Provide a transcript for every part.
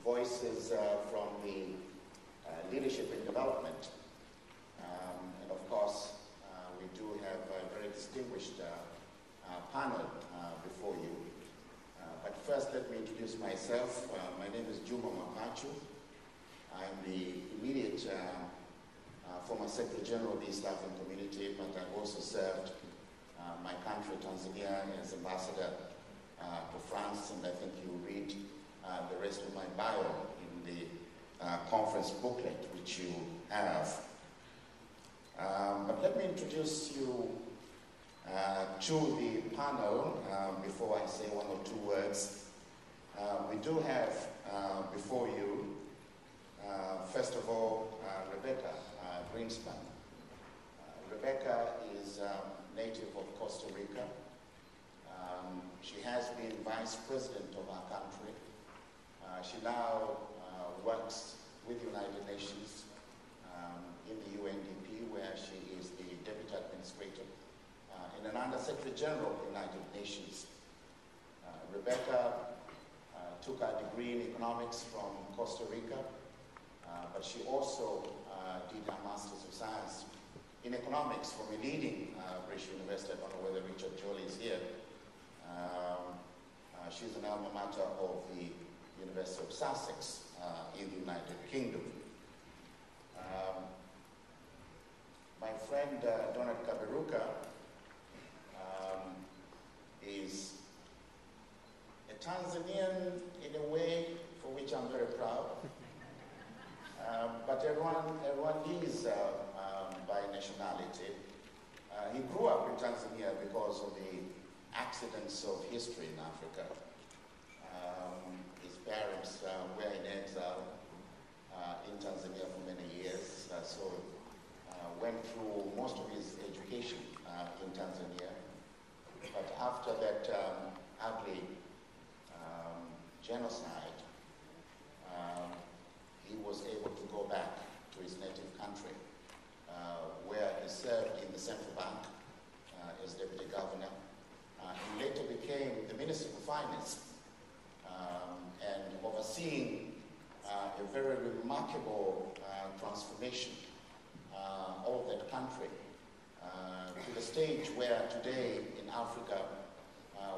voices from the leadership in development. And of course, we do have a very distinguished panel before you. But first, let me introduce myself. My name is Juma Mwapacha. I'm the immediate former Secretary General of the East African Community, but I've also served my country, Tanzania, as ambassador to France, and I think you'll read the rest of my bio in the conference booklet, which you have. But let me introduce you to the panel before I say one or two words. We do have before you, first of all, Rebecca Greenspan. Rebecca is native of Costa Rica. She has been vice president of our country. She now works with the United Nations in the UNDP, where she is the deputy administrator and an under-secretary general of the United Nations. Rebecca took her degree in economics from Costa Rica, but she also did her Masters of Science in economics from a leading British university. I don't know whether Richard Jolie is here. She's an alma mater of the University of Sussex in the United Kingdom. My friend Donald Kaberuka is a Tanzanian in a way for which I'm very proud. But everyone is by nationality. He grew up in Tanzania because of the accidents of history in Africa. His parents were in exile in Tanzania for many years, so went through most of his education in Tanzania. But after that ugly genocide, he was able to go back to his native country, where he served in the central bank as deputy governor. He later became the Minister for Finance and overseeing a very remarkable transformation of that country to the stage where today in Africa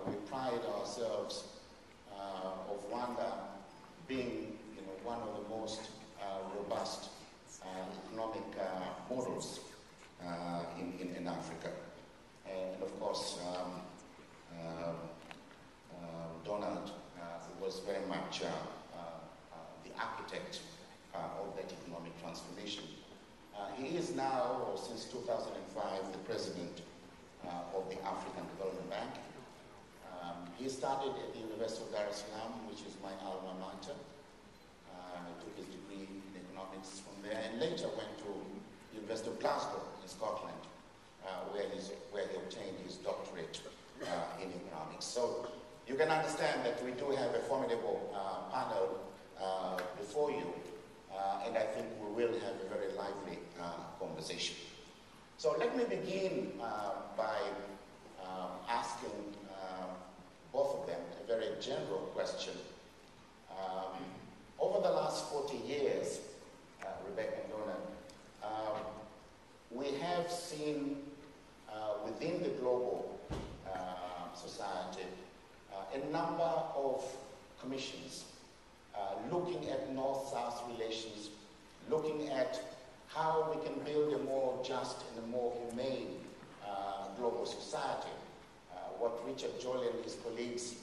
we pride ourselves of Rwanda being one of the most robust economic models in Africa. And of course, Donald was very much the architect of that economic transformation. He is now, or since 2005, the president of the African Development Bank. He started at the University of Dar es Salaam, which is my alma mater. He took his degree in economics from there, and later went to the University of Glasgow in Scotland, where he obtained his doctorate in economics. So you can understand that we do have a formidable panel before you, and I think we will have a very lively conversation. So let me begin by asking both of them a very general question. Over the last 40 years, Rebecca and Donald, we have seen within the global society a number of commissions looking at North-South relations, looking at how we can build a more just and a more humane global society. What Richard Jolie and his colleagues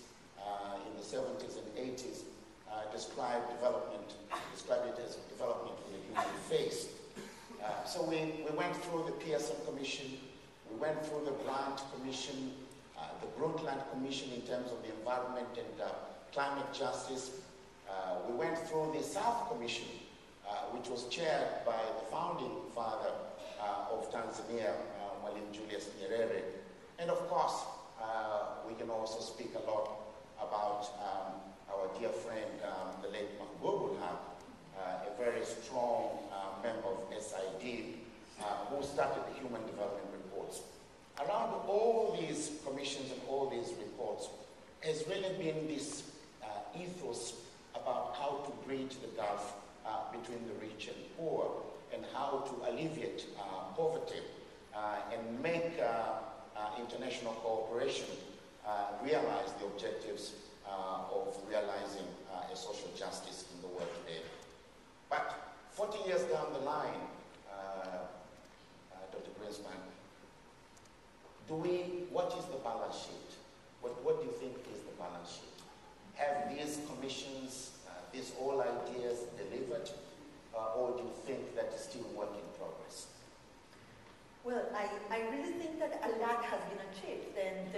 in the 70s and 80s described it as development with a human face. So we went through the Pearson Commission, we went through the Brandt Commission, the Brundtland Commission in terms of the environment and climate justice. We went through the South Commission, which was chaired by the founding father of Tanzania, Mwalimu Julius Nyerere. And of course, we can also speak a lot about our dear friend, the late Mahbub a very strong member of SID, who started the Human Development Reports. Around all these commissions and all these reports has really been this ethos about how to bridge between the rich and poor, and how to alleviate poverty and make international cooperation realize the objectives of realizing a social justice in the world today. But 40 years down the line, Dr. Greenspan, what is the balance sheet? What do you think is the balance sheet? Have these commissions, these all ideas delivered, or do you think that is still work in progress? Well, I really think that a lot has been achieved, and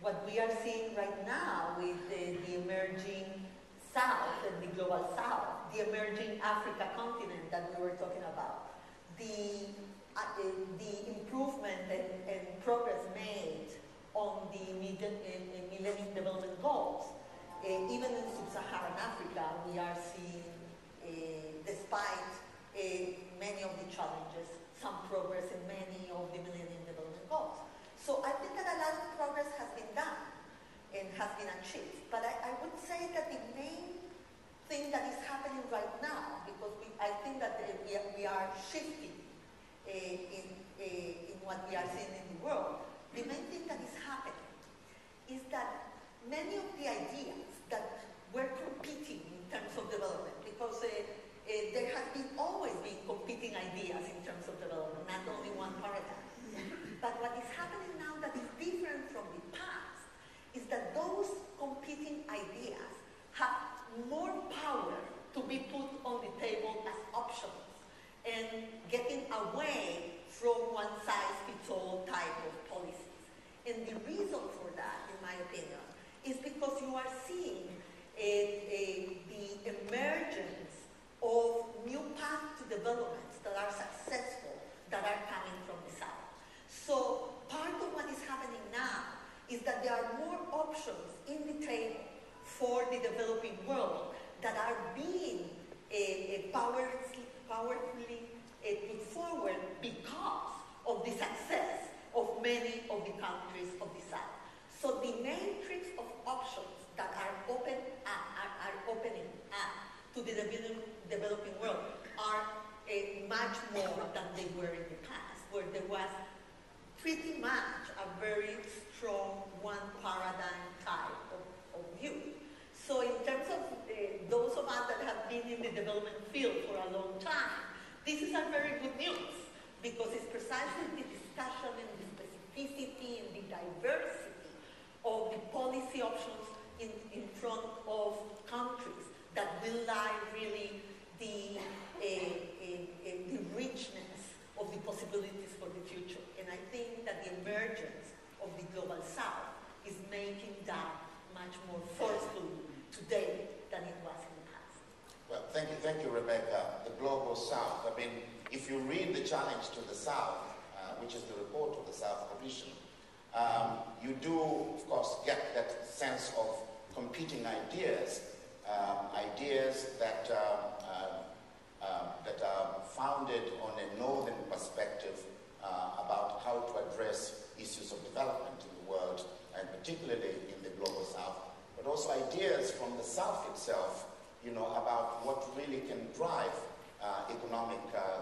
what we are seeing right now with the emerging South and the global South, the emerging Africa continent that we were talking about, the improvement and progress made on the Millennium Development Goals. Even in sub-Saharan Africa, we are seeing, despite many of the challenges, some progress in many of the Millennium Development Goals. So I think that a lot of progress has been done and has been achieved. But I would say that the main thing that is happening right now, because I think that we are shifting in what we are seeing in the world, the main thing that is happening is that many of the ideas that were competing in terms of development, because there has always been competing ideas in terms of development, not only one paradigm. But what is happening now that is different from the past is that those competing ideas have more power to be put on the table as options and getting away from one-size-fits-all type of policies. And the reason for that, in my opinion, is because you are seeing the emergence of new paths to developments that are successful, that are coming from the South. So part of what is happening now is that there are more options in the table for the developing world that are being powerfully put forward because of the success of many of the countries of the South. So the matrix of options that are opening up to the developing world are much more than they were in the past, where there was pretty much a very strong one paradigm type of view. So in terms of those of us that have been in the development field for a long time, this is a very good news, because it's precisely the discussion and the specificity and the diversity of the policy options in front of countries that will lie really the richness of the possibilities for the future. And I think that the emergence of the global South is making that much more forceful today than it was in the past. Well, thank you, Rebecca. The global South. I mean, if you read the challenge to the South, which is the report of the South Commission, you do, of course, get that sense of competing ideas, ideas that are founded on a northern perspective about how to address issues of development in the world, and particularly in the global South, but also ideas from the South itself, you know, about what really can drive economic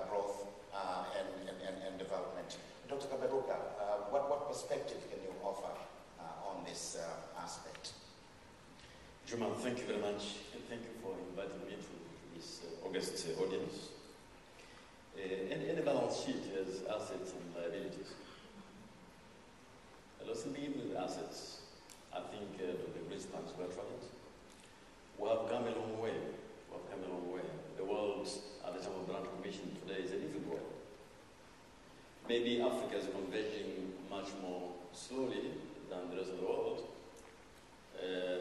growth and development. Dr. Kaberuka, what perspective can you offer on this aspect? Juma, thank you very much, and thank you for inviting me to this august audience. And the balance sheet has assets and liabilities. Let's begin with assets. I think Dr. Greenspan's got right. We have come a long way. The world at the time of the Grand Commission today is a different world. Maybe Africa is converging much more slowly than the rest of the world.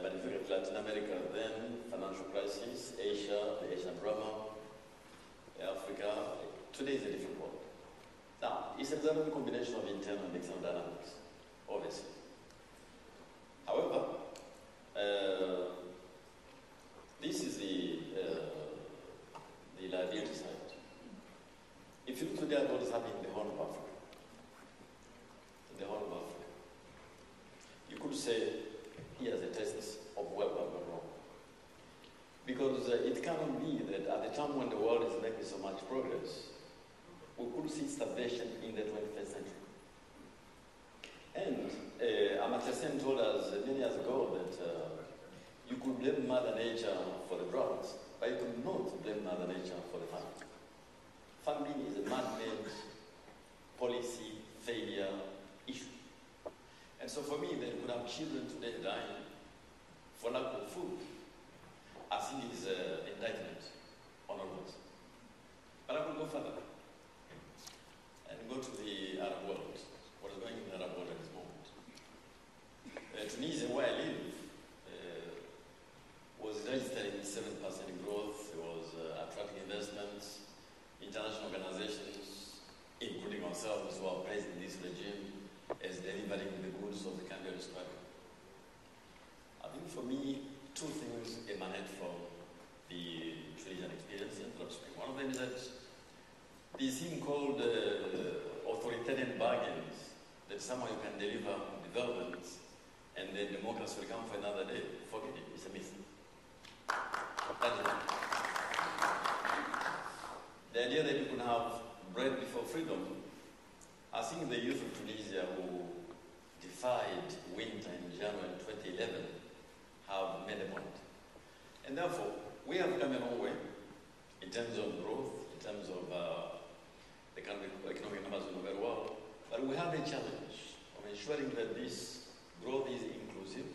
But if you look at Latin America, then financial crisis, Asia, the Asian drama, Africa, today is a different world. Now, it's exactly a combination of internal and external dynamics, obviously. However, this is the liability side. If you look today at what is happening in the Horn of Africa, you could say here's a test of where we are going wrong. Because it cannot might be that at the time when the world is making so much progress, we could see starvation in the 21st century. And Amartya Sen told us many years ago that you could blame Mother Nature for the droughts, but you could not blame Mother Nature for the famine. Famine is a man-made policy failure issue. And so for me, that you could have children today dying for lack of food, I think is an indictment on all of us. But I will go further and go to the Arab world. What is going on in the Arab world at this moment? Tunisia, where I live, was registering 7% growth. It was attracting investments. International organizations, including ourselves who are praising this regime as delivering the goods of the country of struggle. I think for me, two things emanate from the Tunisian experience in Arab Spring. One of them is that this thing called authoritarian bargains, that somehow you can deliver development and then democracy will come for another day. Forget it, it's a myth. That is it. The idea that you could have bread before freedom, I think the youth of Tunisia who defied winter in January 2011 have made a point. And therefore, we have come a long way in terms of growth, in terms of the country economic numbers we know very well, but we have a challenge of ensuring that this growth is inclusive,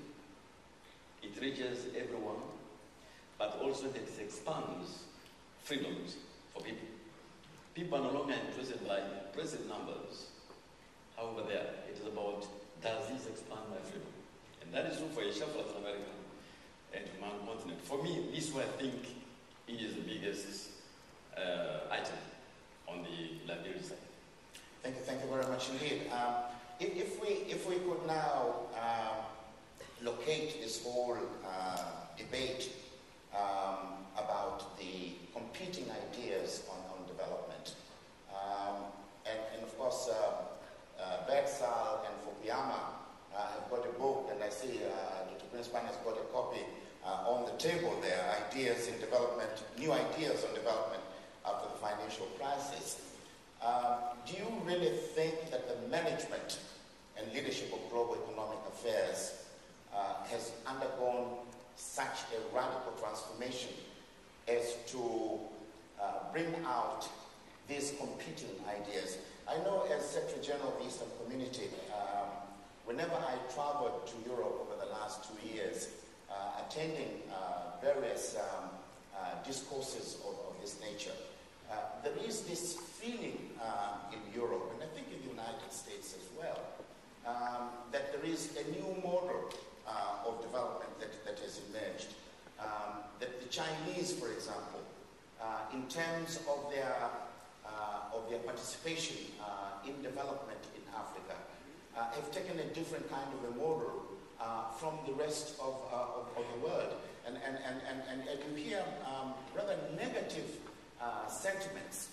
it reaches everyone, but also that it expands freedoms for people. People are no longer interested by impressive numbers. However, it is about, does this expand my freedom? And that is true for Asia, for Latin America, and to my continent. For me, this is what I think is the biggest item on the liability side. Thank you very much indeed. If we could now locate this whole debate about the competing ideas on development, and of course, Bedsal and Fukuyama have got a book, and I see Dr. Greenspan has got a copy on the table there, Ideas in Development, New Ideas on Development After the Financial Crisis. Do you really think that the management and leadership of global economic affairs has undergone such a radical transformation as to bring out these competing ideas? I know as Secretary General of the Eastern Community, whenever I traveled to Europe over the last 2 years, attending various discourses of this nature, there is this feeling in Europe, and I think in the United States as well, that there is a new model of development that has emerged. That the Chinese, for example, in terms of their participation in development in Africa, have taken a different kind of a model from the rest of the world. And you hear rather negative sentiments,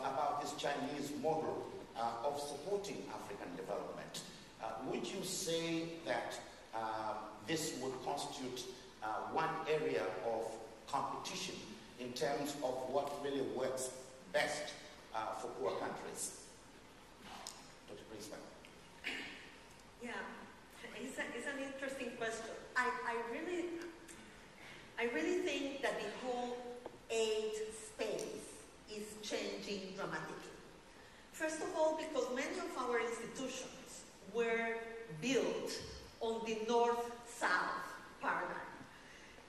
about this Chinese model of supporting African development. Would you say that this would constitute one area of competition in terms of what really works best for poor countries? Dr. Greenspan. Yeah, it's an interesting question. I really think that the whole aid space is changing dramatically. First of all, because many of our institutions were built on the north-south paradigm.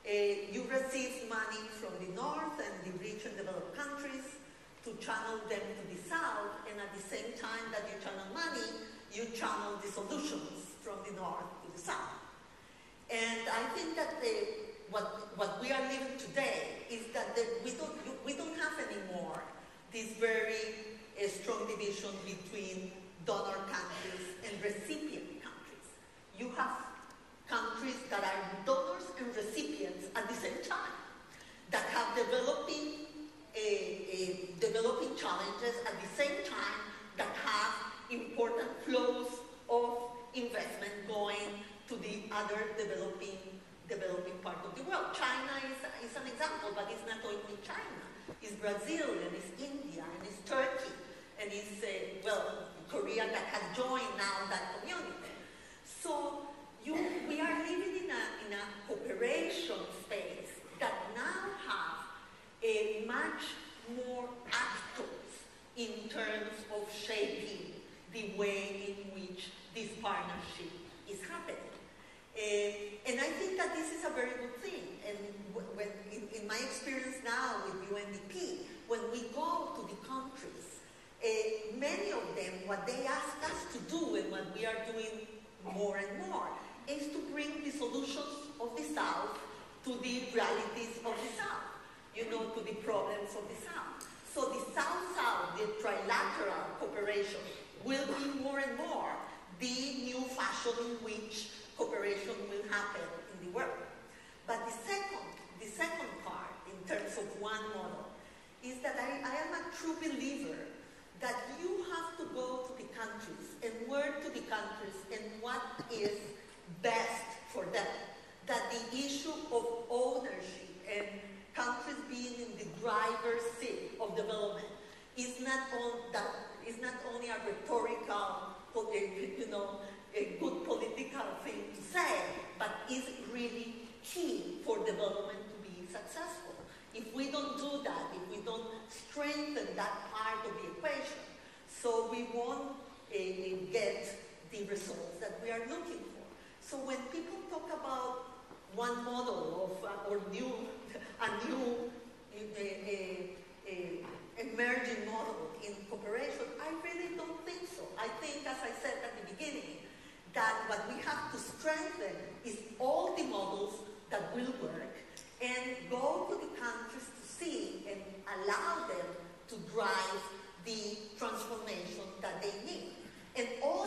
You receive money from the north and the rich and developed countries to channel them to the south, and at the same time that you channel money, you channel the solutions from the north to the south. And I think that what we are living today is that we don't have anymore this very strong division between donor countries and recipient countries. You have countries that are donors and recipients at the same time, that have developing challenges at the same time, that have important flows of investment going to the other developing part of the world. China is an example, but it's not only China. It's Brazil, and it's India, and it's Turkey, and it's, Korea that has joined now that community. So we are living in a cooperation space that now have a much more actors in terms of shaping the way in which this partnership is happening. And I think that this is a very good thing. And when, in my experience now with UNDP, when we go to the countries, many of them, what they ask us to do and what we are doing more and more is to bring the solutions of the South to the realities of the South, to the problems of the South. So the South-South, the trilateral cooperation, will be more and more the new fashion in which cooperation will happen in the world. But the second part, in terms of one model, is that I am a true believer that you have to go to the countries and work to the countries and what is best for them. That the issue of ownership and countries being in the driver's seat of development is not only a rhetorical, a good political thing to say, but is really key for development to be successful. If we don't do that, if we don't strengthen that part of the equation, so we won't get the results that we are looking for. So when people talk about one model of a new emerging model in cooperation, I really don't think so. I think, as I said at the beginning, that what we have to strengthen is all the models that will work and go to the countries to see and allow them to drive the transformation that they need. And all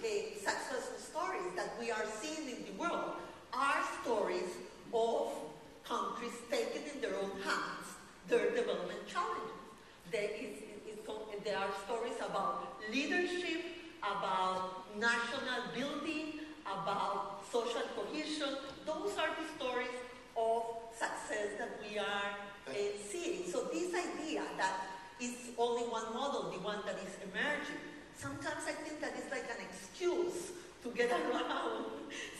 the successful stories that we are seeing in the world are stories of countries taking in their own hands their development challenges. There are stories about leadership, about national building, about social cohesion. Those are the stories of success that we are seeing. So this idea that it's only one model, the one that is emerging, sometimes I think that it's like an excuse to get around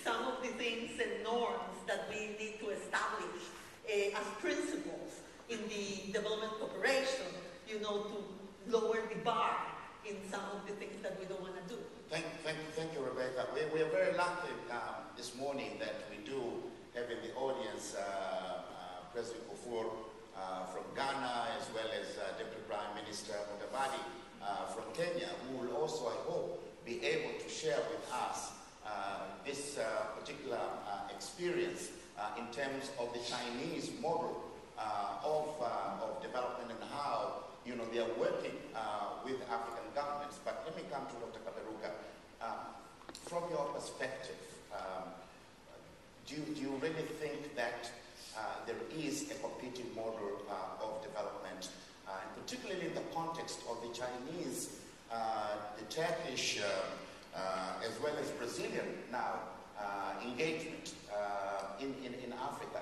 some of the things and norms that we need to establish as principles in the development cooperation, to lower the bar in some of the things that we don't want to do. Thank you, Rebecca. We are very lucky this morning that we do have in the audience President Kufur from Ghana, as well as Deputy Prime Minister Mwapacha from Kenya, who will also, I hope, be able to share with us this particular experience in terms of the Chinese model of development and how they are working with African governments. But let me come to Dr. Kaberuka. From your perspective, do you really think that there is a competing model of development, and particularly in the context of the Chinese, the Turkish, as well as Brazilian now engagement in Africa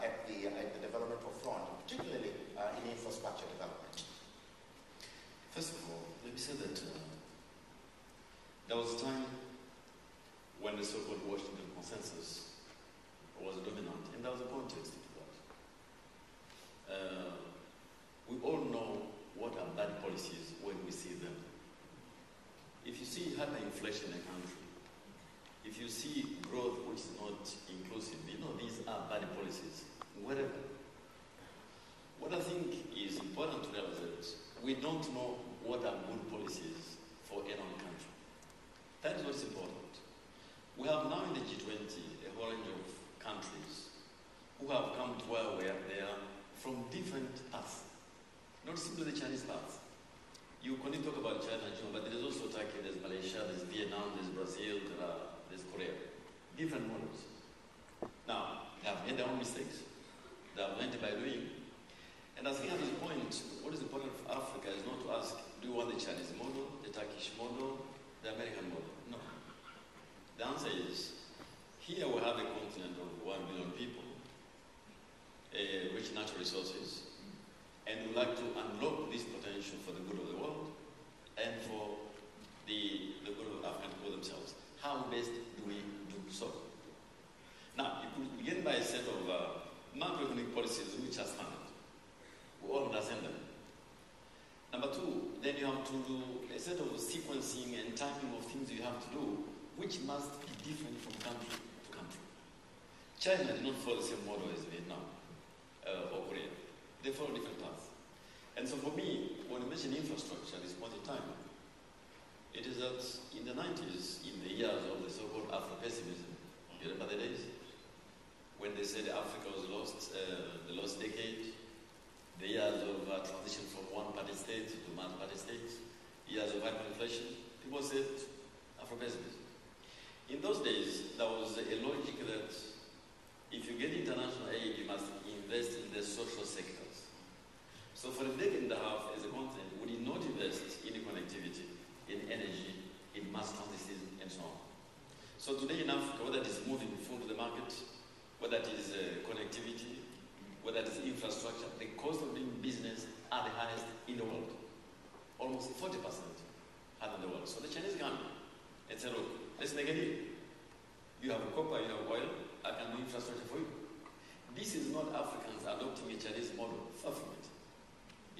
at the developmental front, particularly in infrastructure development? First of all, let me say that there was a time when the so-called Washington Consensus was dominant, and there was a context to that. We all know what are bad policies when we see them. If you see hyperinflation in a country, if you see growth which is not inclusive, these are bad policies, wherever. What I think is important to realize is we don't know what are good policies for any one country. That is what's important. We have now in the G20 a whole range of countries who have come to where we are there from different paths, not simply the Chinese path. You can talk about China and Juma, but there is also Turkey, there's Malaysia, there's Vietnam, there's Brazil, there's Korea. Different models. Now, they have made their own mistakes. They have learned by doing. And I think at this point, what is important for Africa is not to ask, do you want the Chinese model, the Turkish model, the American model? No. The answer is, here we have a continent of 1 billion people. rich natural resources, and would like to unlock this potential for the good of the world and for the good of African people themselves. How best do we do so? Now, you could begin by a set of macroeconomic policies which are standard. We all understand them. Number two, then you have to do a set of sequencing and timing of things you have to do, which must be different from country to country. China did not follow the same model as Vietnam or Korea. They follow different paths. And so for me, when I mention infrastructure at this point in time, it is that in the 90s, in the years of the so-called Afro-pessimism, you remember the days? When they said Africa was lost, the lost decade, the years of transition from one-party state to multi-party state, years of hyperinflation, people said Afro-pessimism. In those days, there was a logic that if you get international aid, you must invest in the social sectors. So for a decade and a half, as a continent, we did not invest in connectivity, in energy, in mass transit, and so on. So today in Africa, whether it is moving food to the market, whether it is connectivity, whether it is infrastructure, the cost of doing business are the highest in the world. Almost 40% higher than the world. So the Chinese come and say, look, let's make a deal. You have copper, you have oil, I can do infrastructure for you. This is not Africans adopting a Chinese model, far from it.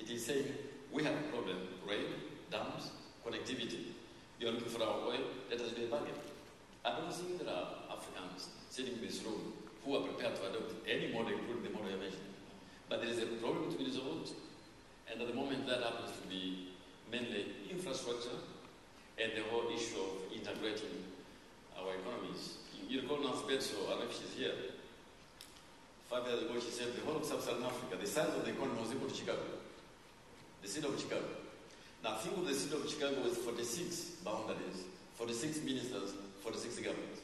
It is saying, we have a problem, rain, dams, connectivity. You are looking for our oil, let us do a bargain. I don't think there are Africans sitting in this room who are prepared to adopt any model, including the model you mentioned. But there is a problem to be resolved, and at the moment that happens to be mainly infrastructure and the whole issue of integrating our economies. You recall Nancy Betso, I don't know if she's here. 5 years ago she said the whole of sub-Saharan Africa, the size of the economy was equal to Chicago. The city of Chicago. Now think of the city of Chicago with 46 boundaries, 46 ministers, 46 governments.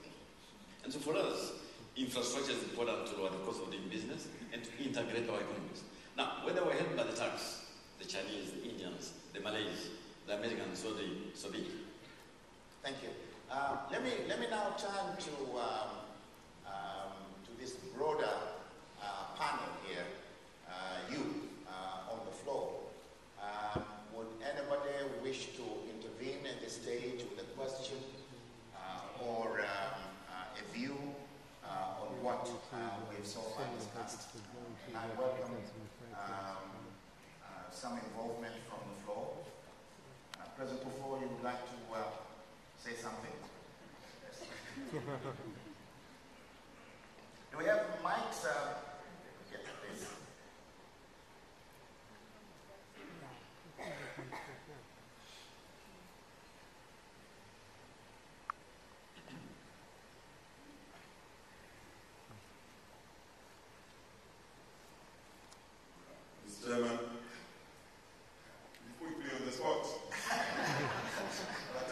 And so for us, infrastructure is important to lower the cost of doing business and to integrate our economies. Now, whether we're helped by the tax, the Chinese, the Indians, the Malays, the Americans, so be it. Thank you. Let me now turn to this broader panel here. You on the floor. Would anybody wish to intervene at this stage with a question or a view on what we've so far discussed? I welcome some involvement from the floor. President Kufo, you would like to say something? Yes. Do we have mics? Yes, please. Mr. Chairman, you put me on the spot. But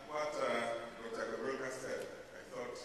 what Dr. Gabrielka said, I thought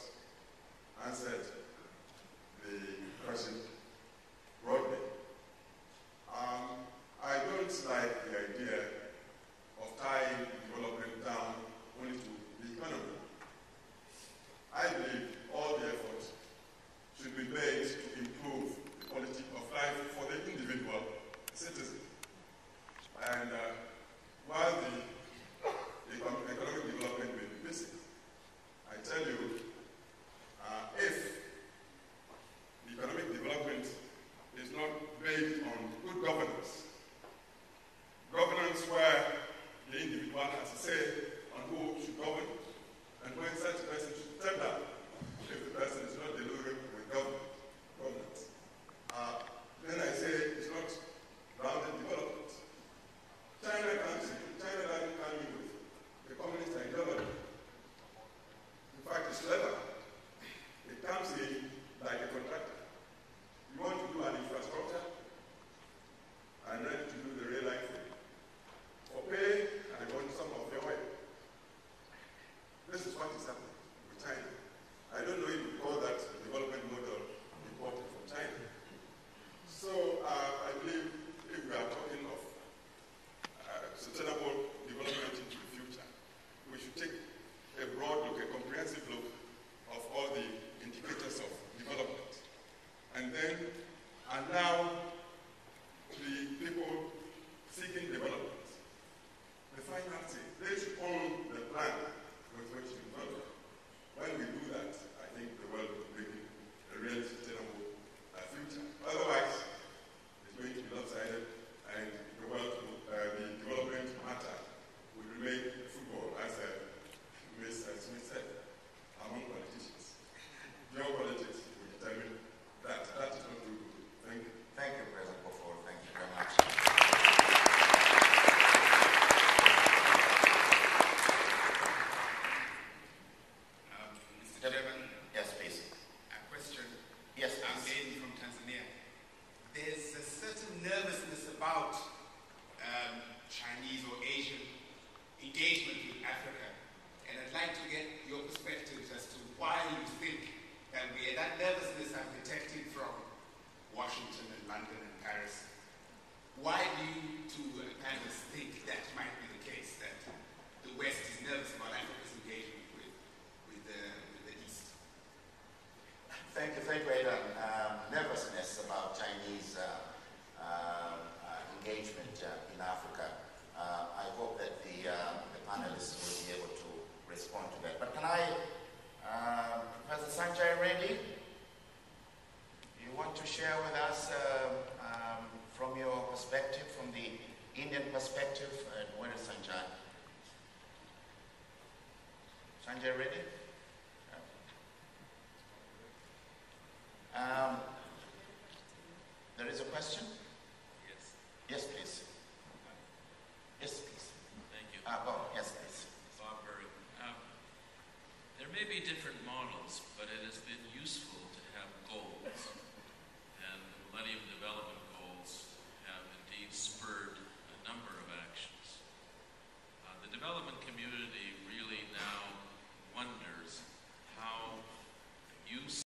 about Chinese or Asian engagement with Africa. And I'd like to get your perspectives as to why you think that that nervousness I've detected from Washington and London and Paris. Why do you two panelists think that might be the case, that the West is nervous about Africa's engagement with the East? Thank you, Aidan. Nervousness about Chinese engagement in Africa. I hope that the panelists will be able to respond to that. But can I, Professor Sanjay Reddy, you want to share with us from your perspective, from the Indian perspective, where is Sanjay? Sanjay Reddy? There is a question? Yes. Yes, please.